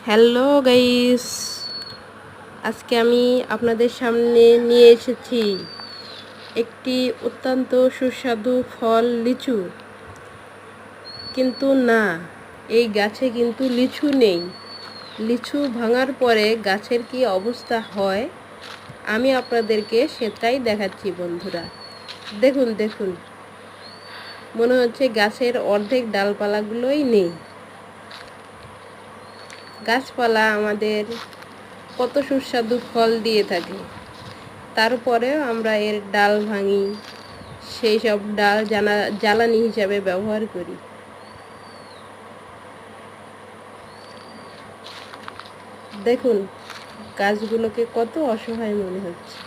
Hello guys, আজকে আমি আপনাদের সামনে নিয়ে এসেছি একটি অত্যন্ত সুস্বাদু ফল লিচু। কিন্তু না, এই গাছে কিন্তু লিচু নেই। লিচু ভাঙার পরে গাছের কি অবস্থা হয় আমি আপনাদেরকে সেটাই দেখাচ্ছি বন্ধুরা। দেখুন দেখুন, মনে হচ্ছে গাছের অর্ধেক ডালপালাগুলোই নেই। গাছপালা আমাদের কত সুস্বাদু ফল দিয়ে থাকে, তারপরেও আমরা এর ডাল ভাঙি, সেই সব ডাল জ্বালানি হিসাবে ব্যবহার করি। দেখুন গাছগুলোকে কত অসহায় মনে হচ্ছে।